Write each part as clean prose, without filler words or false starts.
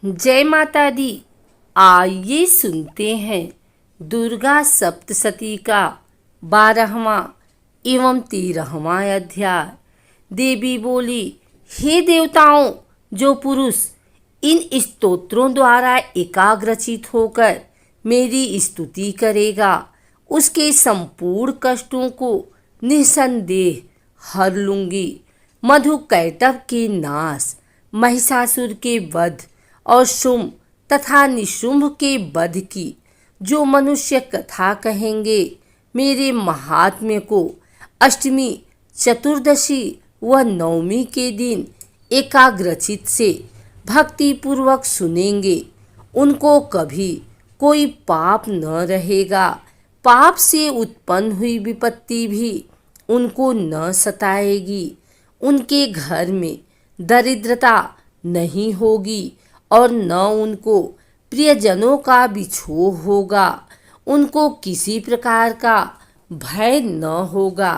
जय माता दी। आइए सुनते हैं दुर्गा सप्तशती का 12वां एवं 13वां अध्याय। देवी बोली, हे देवताओं, जो पुरुष इन स्तोत्रों द्वारा एकाग्रचित होकर मेरी स्तुति करेगा, उसके संपूर्ण कष्टों को निसंदेह हर लूंगी। मधु कैटभ के नाश, महिषासुर के वध और शुंभ तथा निशुंभ के वध की जो मनुष्य कथा कहेंगे, मेरे महात्म्य को अष्टमी, चतुर्दशी व नवमी के दिन एकाग्रचित से भक्ति पूर्वक सुनेंगे, उनको कभी कोई पाप न रहेगा। पाप से उत्पन्न हुई विपत्ति भी उनको न सताएगी। उनके घर में दरिद्रता नहीं होगी और न उनको प्रियजनों का बिछोह होगा। उनको किसी प्रकार का भय न होगा।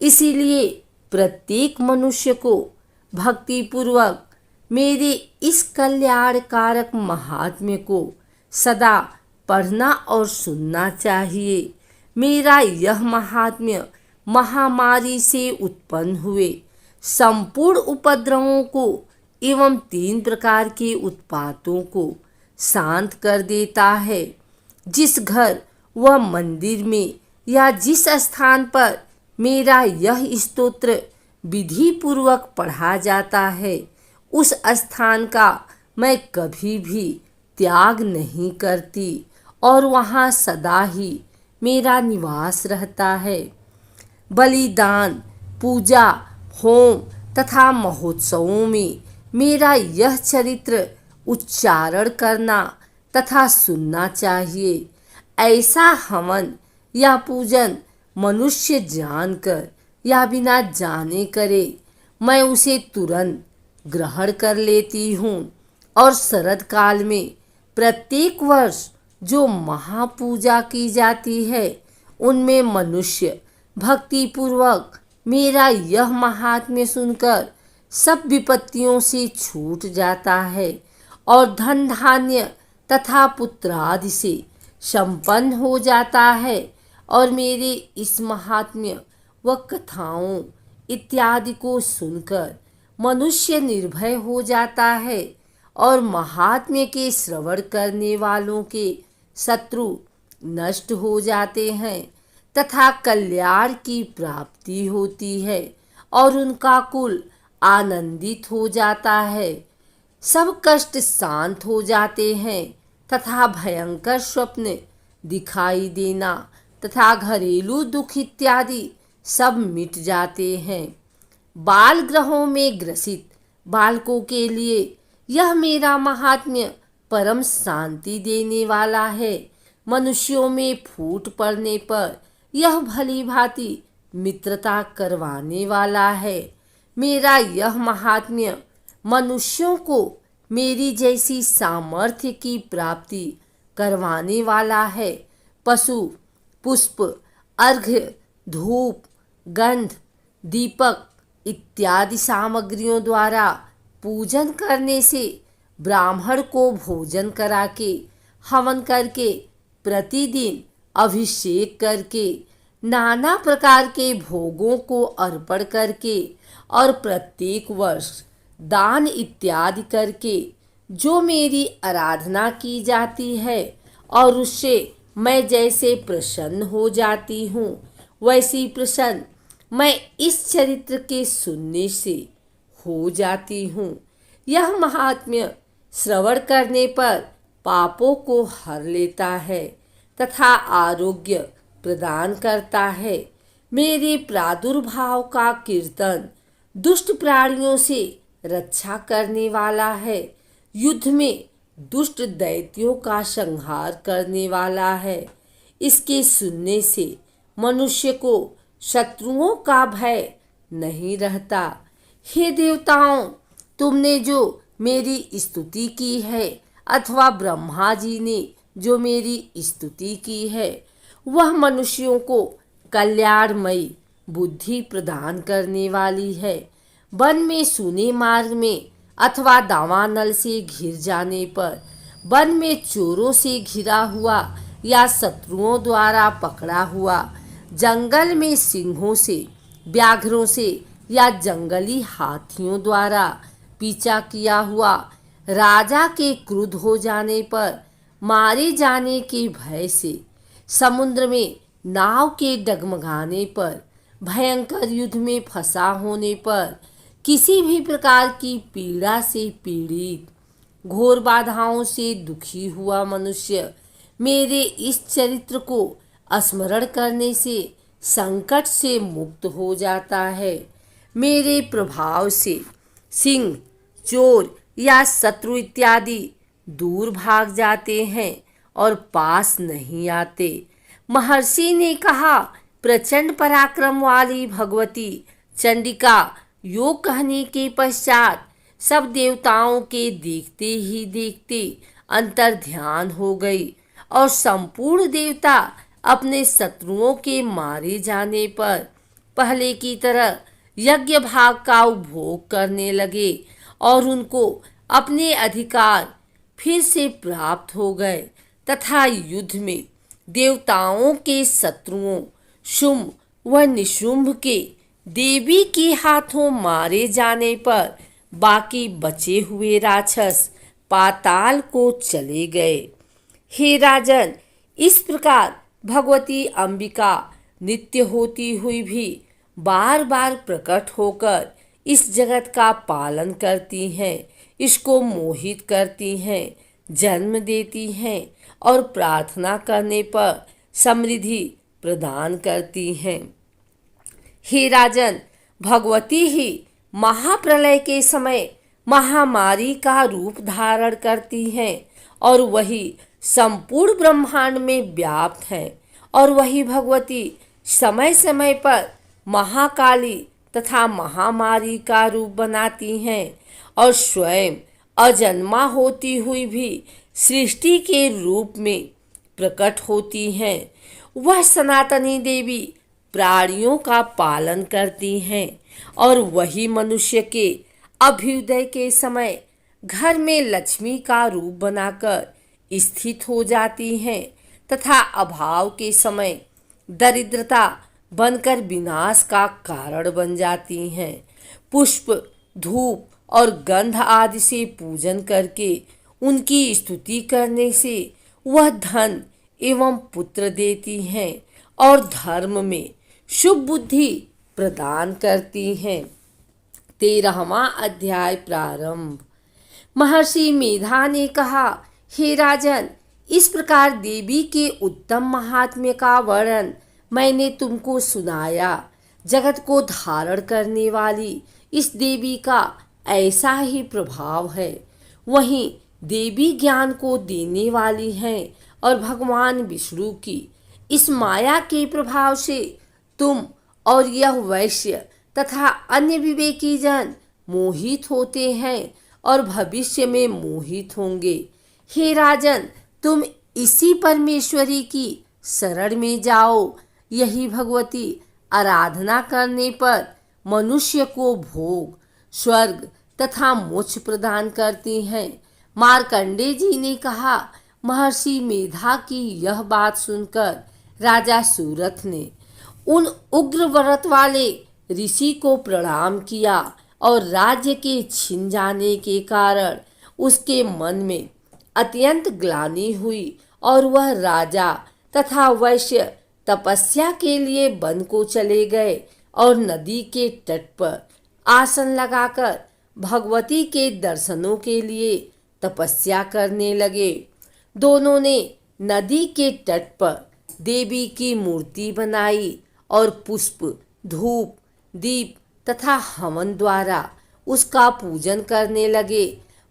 इसीलिए प्रत्येक मनुष्य को भक्तिपूर्वक मेरे इस कल्याणकारक महात्म्य को सदा पढ़ना और सुनना चाहिए। मेरा यह महात्म्य महामारी से उत्पन्न हुए संपूर्ण उपद्रवों को एवं 3 प्रकार के उत्पातों को शांत कर देता है। जिस घर व मंदिर में या जिस स्थान पर मेरा यह स्तोत्र विधि पूर्वक पढ़ा जाता है, उस स्थान का मैं कभी भी त्याग नहीं करती और वहाँ सदा ही मेरा निवास रहता है। बलिदान, पूजा, होम तथा महोत्सवों में मेरा यह चरित्र उच्चारण करना तथा सुनना चाहिए। ऐसा हवन या पूजन मनुष्य जानकर या बिना जाने करे, मैं उसे तुरंत ग्रहण कर लेती हूँ। और शरद काल में प्रत्येक वर्ष जो महापूजा की जाती है, उनमें मनुष्य भक्तिपूर्वक मेरा यह महात्म्य सुनकर सब विपत्तियों से छूट जाता है और धन धान्य तथा पुत्रादि से संपन्न हो जाता है। और मेरे इस महात्म्य व कथाओं इत्यादि को सुनकर मनुष्य निर्भय हो जाता है और महात्म्य के श्रवण करने वालों के शत्रु नष्ट हो जाते हैं तथा कल्याण की प्राप्ति होती है और उनका कुल आनंदित हो जाता है। सब कष्ट शांत हो जाते हैं तथा भयंकर स्वप्न दिखाई देना तथा घरेलू दुख इत्यादि सब मिट जाते हैं। बाल ग्रहों में ग्रसित बालकों के लिए यह मेरा महात्म्य परम शांति देने वाला है। मनुष्यों में फूट पड़ने पर यह भली भांति मित्रता करवाने वाला है। मेरा यह महात्म्य मनुष्यों को मेरी जैसी सामर्थ्य की प्राप्ति करवाने वाला है। पशु, पुष्प, अर्घ्य, धूप, गंध, दीपक इत्यादि सामग्रियों द्वारा पूजन करने से, ब्राह्मण को भोजन करा के, हवन करके, प्रतिदिन अभिषेक करके, नाना प्रकार के भोगों को अर्पण करके और प्रत्येक वर्ष दान इत्यादि करके जो मेरी आराधना की जाती है और उससे मैं जैसे प्रसन्न हो जाती हूँ, वैसी प्रसन्न मैं इस चरित्र के सुनने से हो जाती हूँ। यह महात्म्य श्रवण करने पर पापों को हर लेता है तथा आरोग्य प्रदान करता है। मेरे प्रादुर्भाव का कीर्तन दुष्ट प्राणियों से रक्षा करने वाला है। युद्ध में दुष्ट दैत्यों का संहार करने वाला है। इसके सुनने से मनुष्य को शत्रुओं का भय नहीं रहता। हे देवताओं, तुमने जो मेरी स्तुति की है अथवा ब्रह्मा जी ने जो मेरी स्तुति की है, वह मनुष्यों को कल्याणमयी बुद्धि प्रदान करने वाली है। वन में सूने मार्ग में अथवा दावानल से घिर जाने पर, वन में चोरों से घिरा हुआ या शत्रुओं द्वारा पकड़ा हुआ, जंगल में सिंहों से, व्याघ्रों से या जंगली हाथियों द्वारा पीछा किया हुआ, राजा के क्रुद्ध हो जाने पर, मारे जाने के भय से, समुद्र में नाव के डगमगाने पर, भयंकर युद्ध में फंसा होने पर, किसी भी प्रकार की पीड़ा से पीड़ित, घोर बाधाओं से दुखी हुआ मनुष्य मेरे इस चरित्र को स्मरण करने से संकट से मुक्त हो जाता है। मेरे प्रभाव से सिंह, चोर या शत्रु इत्यादि दूर भाग जाते हैं और पास नहीं आते। महर्षि ने कहा, प्रचंड पराक्रम वाली भगवती चंडिका योग कहने के पश्चात सब देवताओं के देखते ही देखते अंतर ध्यान हो गई और संपूर्ण देवता अपने शत्रुओं के मारे जाने पर पहले की तरह यज्ञ भाग का उपभोग करने लगे और उनको अपने अधिकार फिर से प्राप्त हो गए तथा युद्ध में देवताओं के शत्रुओं शुंभ व निशुंभ के देवी के हाथों मारे जाने पर बाकी बचे हुए राक्षस पाताल को चले गए। हे राजन, इस प्रकार भगवती अंबिका नित्य होती हुई भी बार बार प्रकट होकर इस जगत का पालन करती हैं, इसको मोहित करती हैं, जन्म देती हैं और प्रार्थना करने पर समृद्धि प्रदान करती हैं। हे राजन, भगवती ही महाप्रलय के समय महामारी का रूप धारण करती हैं और वही संपूर्ण ब्रह्मांड में व्याप्त है और वही भगवती समय समय पर महाकाली तथा महामारी का रूप बनाती हैं और स्वयं अजन्मा होती हुई भी सृष्टि के रूप में प्रकट होती हैं। वह सनातनी देवी प्राणियों का पालन करती हैं और वही मनुष्य के अभ्युदय के समय घर में लक्ष्मी का रूप बनाकर स्थित हो जाती हैं तथा अभाव के समय दरिद्रता बनकर विनाश का कारण बन जाती हैं। पुष्प, धूप और गंध आदि से पूजन करके उनकी स्तुति करने से वह धन एवं पुत्र देती हैं और धर्म में शुभ बुद्धि प्रदान करती हैं। 13वां अध्याय प्रारंभ। महर्षि मेधा ने कहा, हे राजन, इस प्रकार देवी के उत्तम महात्म्य का वर्णन मैंने तुमको सुनाया। जगत को धारण करने वाली इस देवी का ऐसा ही प्रभाव है। वहीं देवी ज्ञान को देने वाली हैं और भगवान विष्णु की इस माया के प्रभाव से तुम और यह वैश्य तथा अन्य विवेकी जन मोहित होते हैं और भविष्य में मोहित होंगे। हे राजन, तुम इसी परमेश्वरी की शरण में जाओ। यही भगवती आराधना करने पर मनुष्य को भोग, स्वर्ग तथा मोक्ष प्रदान करती हैं। मार्कंडेय जी ने कहा, महर्षि मेधा की यह बात सुनकर राजा सूरथ ने उन उग्र व्रत वाले ऋषि को प्रणाम किया और राज्य के छिन जाने के कारण उसके मन में अत्यंत ग्लानि हुई और वह राजा तथा वैश्य तपस्या के लिए वन को चले गए और नदी के तट पर आसन लगाकर भगवती के दर्शनों के लिए तपस्या करने लगे। दोनों ने नदी के तट पर देवी की मूर्ति बनाई और पुष्प, धूप, दीप तथा हवन द्वारा उसका पूजन करने लगे।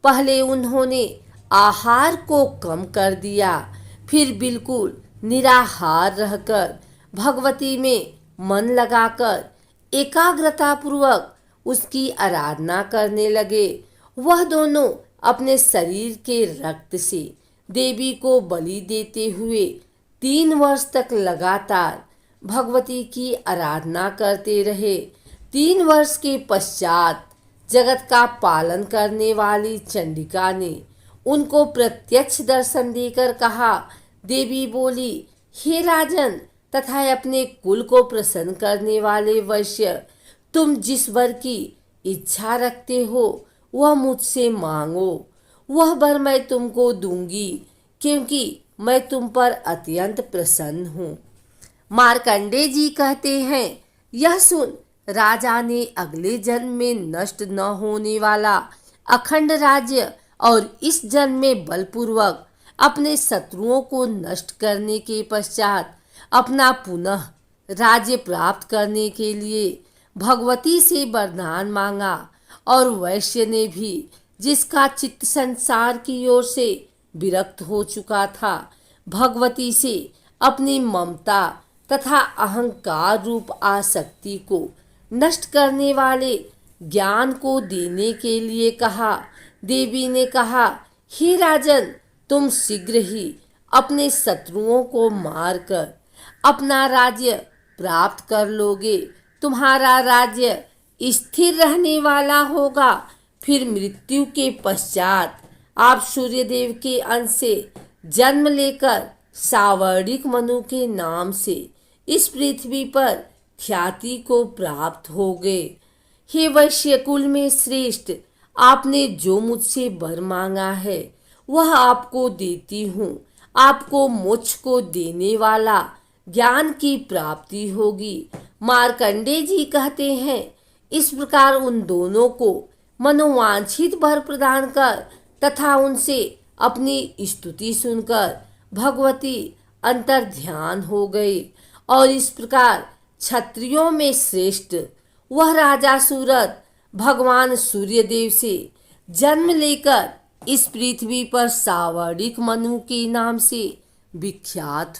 पहले उन्होंने आहार को कम कर दिया, फिर बिल्कुल निराहार रहकर भगवती में मन लगाकर एकाग्रता पूर्वक उसकी आराधना करने लगे। वह दोनों अपने शरीर के रक्त से देवी को बलि देते हुए 3 वर्ष तक लगातार भगवती की आराधना करते रहे। 3 वर्ष के पश्चात जगत का पालन करने वाली चंडिका ने उनको प्रत्यक्ष दर्शन देकर कहा। देवी बोली, हे राजन तथा अपने कुल को प्रसन्न करने वाले वैश्य, तुम जिस वर की इच्छा रखते हो वह मुझसे मांगो, वह वर मैं तुमको दूंगी, क्योंकि मैं तुम पर अत्यंत प्रसन्न हूँ। मार्कंडेय जी कहते हैं, यह सुन राजा ने अगले जन्म में नष्ट न होने वाला अखंड राज्य और इस जन्म में बलपूर्वक अपने शत्रुओं को नष्ट करने के पश्चात अपना पुनः राज्य प्राप्त करने के लिए भगवती से वरदान मांगा। और वैश्य ने भी, जिसका चित्त संसार की ओर से विरक्त हो चुका था, भगवती से अपनी ममता तथा अहंकार रूप आसक्ति को नष्ट करने वाले ज्ञान को देने के लिए कहा। देवी ने कहा, हे राजन, तुम शीघ्र ही अपने शत्रुओं को मारकर अपना राज्य प्राप्त कर लोगे। तुम्हारा राज्य स्थिर रहने वाला होगा। फिर मृत्यु के पश्चात आप सूर्यदेव के अंश से जन्म लेकर सावर्णिक मनु के नाम से इस पृथ्वी पर ख्याति को प्राप्त हो गए। हे वैश्य कुल में श्रेष्ठ, आपने जो मुझसे वर मांगा है वह आपको देती हूँ। आपको मोक्ष को देने वाला ज्ञान की प्राप्ति होगी। मार्कंडेय जी कहते हैं, इस प्रकार उन दोनों को मनोवांछित वर प्रदान कर तथा उनसे अपनी स्तुति सुनकर भगवती अंतर ध्यान हो गई। और इस प्रकार क्षत्रियों में श्रेष्ठ वह राजा सूरत भगवान सूर्यदेव से जन्म लेकर इस पृथ्वी पर सावर्णिक मनु के नाम से विख्यात हुआ।